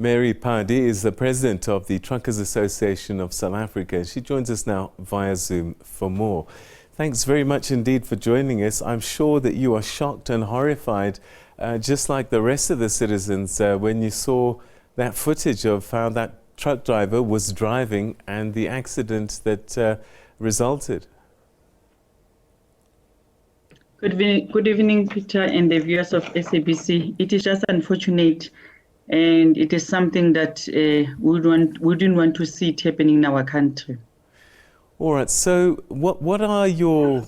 Mary Phadi is the president of the Truckers Association of South Africa. She joins us now via Zoom for more. Thanks very much indeed for joining us. I'm sure that you are shocked and horrified, just like the rest of the citizens, when you saw that footage of how that truck driver was driving and the accident that resulted. Good evening, Peter, and the viewers of SABC. It is just unfortunate, and it is something that we didn't want to see it happening in our country. All right. So, what are your?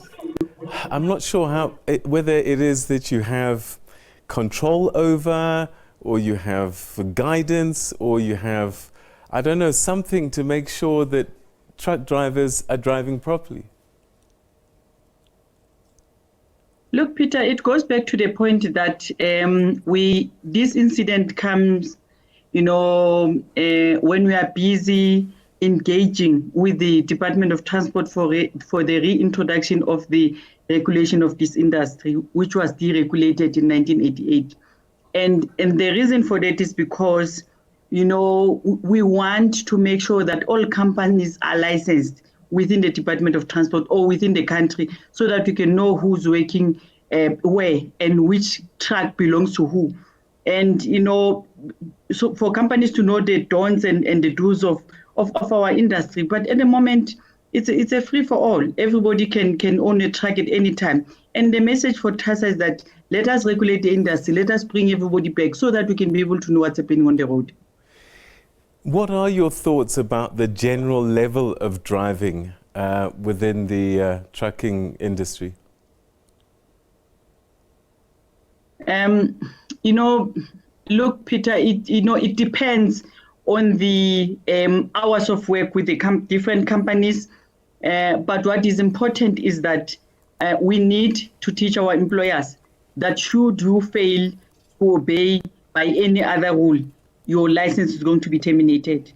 I'm not sure how whether it is that you have control over, or you have guidance, or you have, I don't know, something to make sure that truck drivers are driving properly. Look, Peter, it goes back to the point that this incident comes, when we are busy engaging with the Department of Transport for the reintroduction of the regulation of this industry, which was deregulated in 1988. And the reason for that is because, we want to make sure that all companies are licensed within the Department of Transport or within the country, so that we can know who's working where and which truck belongs to who. And, so for companies to know the don'ts and the do's of our industry. But at the moment, it's a free for all. Everybody can own a truck at any time. And the message for TASA is that let us regulate the industry, let us bring everybody back so that we can be able to know what's happening on the road. What are your thoughts about the general level of driving within the trucking industry? Look, Peter, it depends on the hours of work with the different companies. But what is important is that we need to teach our employers that should you fail to obey by any other rule, your license is going to be terminated.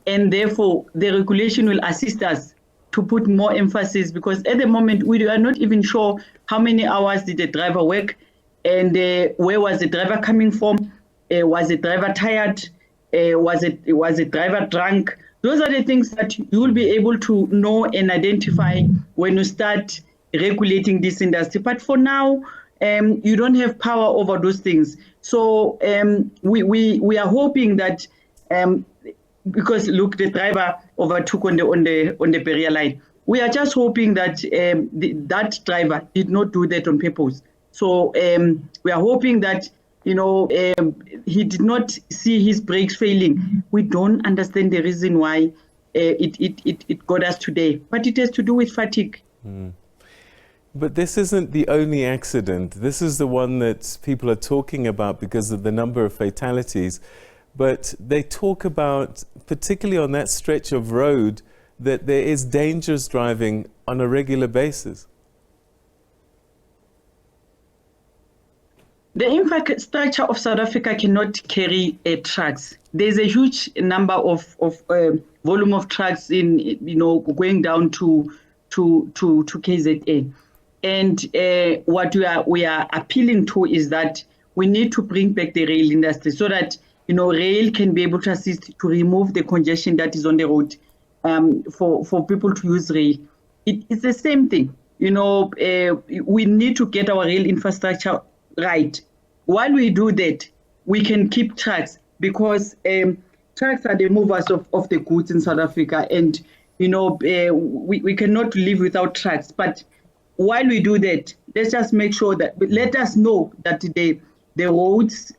And therefore, the regulation will assist us to put more emphasis, because at the moment, we are not even sure how many hours did the driver work, and where was the driver coming from? Was the driver tired? Was the driver drunk? Those are the things that you will be able to know and identify when you start regulating this industry. But for now, you don't have power over those things. So we are hoping that because look, the driver overtook on the barrier line. We are just hoping that that driver did not do that on purpose. So we are hoping that he did not see his brakes failing. We don't understand the reason why it got us today, but it has to do with fatigue. Mm. But this isn't the only accident. This is the one that people are talking about because of the number of fatalities. But they talk about, particularly on that stretch of road, that there is dangerous driving on a regular basis. The infrastructure of South Africa cannot carry trucks. There's a huge number of volume of trucks in going down to KZN. And what we are appealing to is that we need to bring back the rail industry so that rail can be able to assist to remove the congestion that is on the road for people to use rail. It's the same thing. We need to get our rail infrastructure right. While we do that, we can keep trucks, because trucks are the movers of the goods in South Africa, and we cannot live without trucks. But while we do that, let's just make sure that, let us know that the roads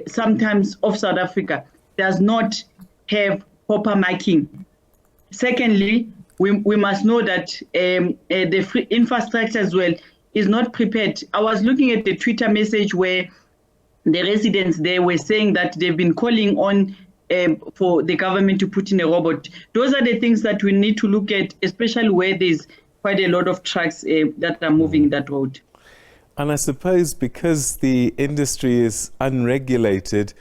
sometimes of South Africa does not have proper marking. Secondly, we must know that the free infrastructure as well is not prepared. I was looking at the Twitter message where the residents there were saying that they've been calling on for the government to put in a robot. Those are the things that we need to look at, especially where there's quite a lot of trucks that are moving that road. And I suppose because the industry is unregulated,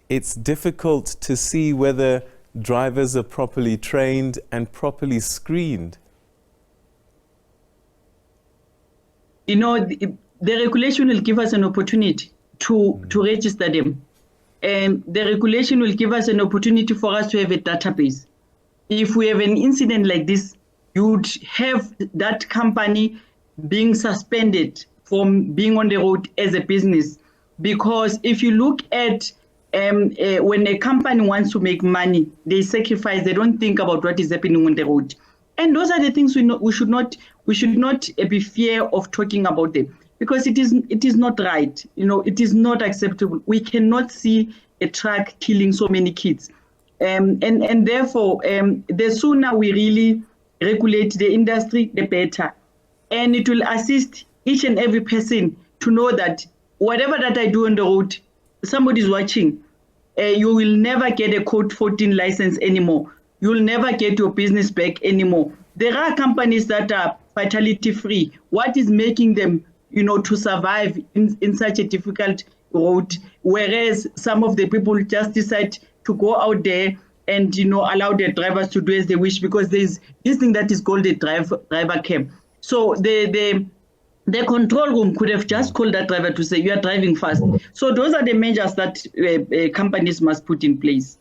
it's difficult to see whether drivers are properly trained and properly screened. The regulation will give us an opportunity to register them. the regulation will give us an opportunity for us to have a database. If we have an incident like this, you'd have that company being suspended from being on the road as a business. Because if you look at when a company wants to make money, they sacrifice, they don't think about what is happening on the road. And those are the things we should not be fear of talking about them, because it is not right. It is not acceptable. We cannot see a truck killing so many kids. And therefore, the sooner we really regulate the industry, the better. And it will assist each and every person to know that whatever that I do on the road, somebody is watching. You will never get a Code 14 license anymore. You'll never get your business back anymore. There are companies that are fatality free. What is making them, to survive in such a difficult road? Whereas some of the people just decide to go out there and allow their drivers to do as they wish, because there's this thing that is called a driver cam. So the control room could have just called that driver to say, you are driving fast. So those are the measures that companies must put in place.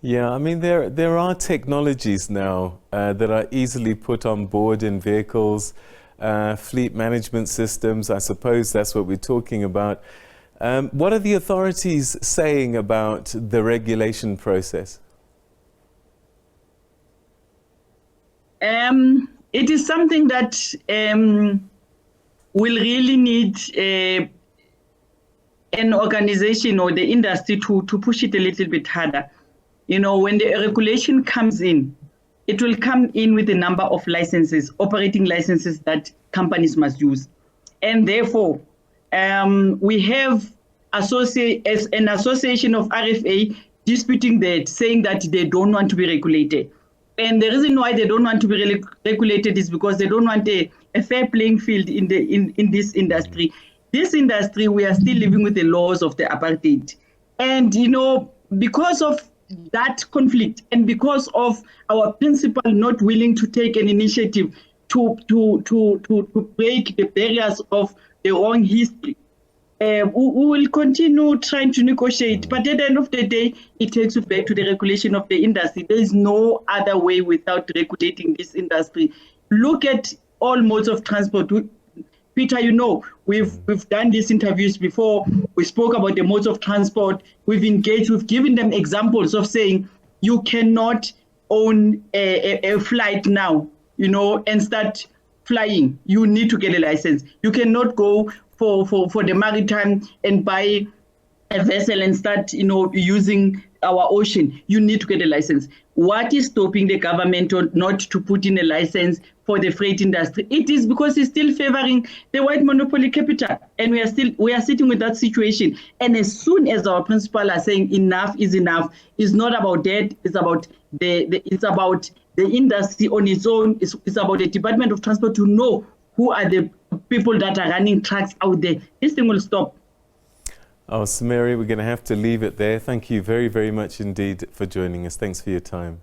Yeah, I mean, there are technologies now that are easily put on board in vehicles, fleet management systems. I suppose that's what we're talking about. What are the authorities saying about the regulation process? It is something that will really need an organization or the industry to push it a little bit harder. When the regulation comes in, it will come in with a number of licenses, operating licenses that companies must use. And therefore, we have as an association of RFA disputing that, saying that they don't want to be regulated. And the reason why they don't want to be regulated is because they don't want a fair playing field in this industry. This industry, we are still living with the laws of the apartheid. And, because of that conflict and because of our principal not willing to take an initiative to break the barriers of the wrong history, we will continue trying to negotiate. But at the end of the day, it takes you back to the regulation of the industry. There is no other way without regulating this industry. Look at all modes of transport. Peter, we've done these interviews before. We spoke about the modes of transport. We've engaged, we've given them examples of saying you cannot own a flight now, and start flying. You need to get a license. You cannot go for the maritime and buy a vessel and start, using our ocean. You need to get a license. What is stopping the government not to put in a license for the freight industry? It is because it's still favoring the white monopoly capital, and we are sitting with that situation. And as soon as our principal are saying enough is enough, it's not about that. It's about it's about the industry on its own. It's about the Department of Transport to know who are the people that are running trucks out there. This thing will stop. Oh, Samiri, we're going to have to leave it there. Thank you very, very much indeed for joining us. Thanks for your time.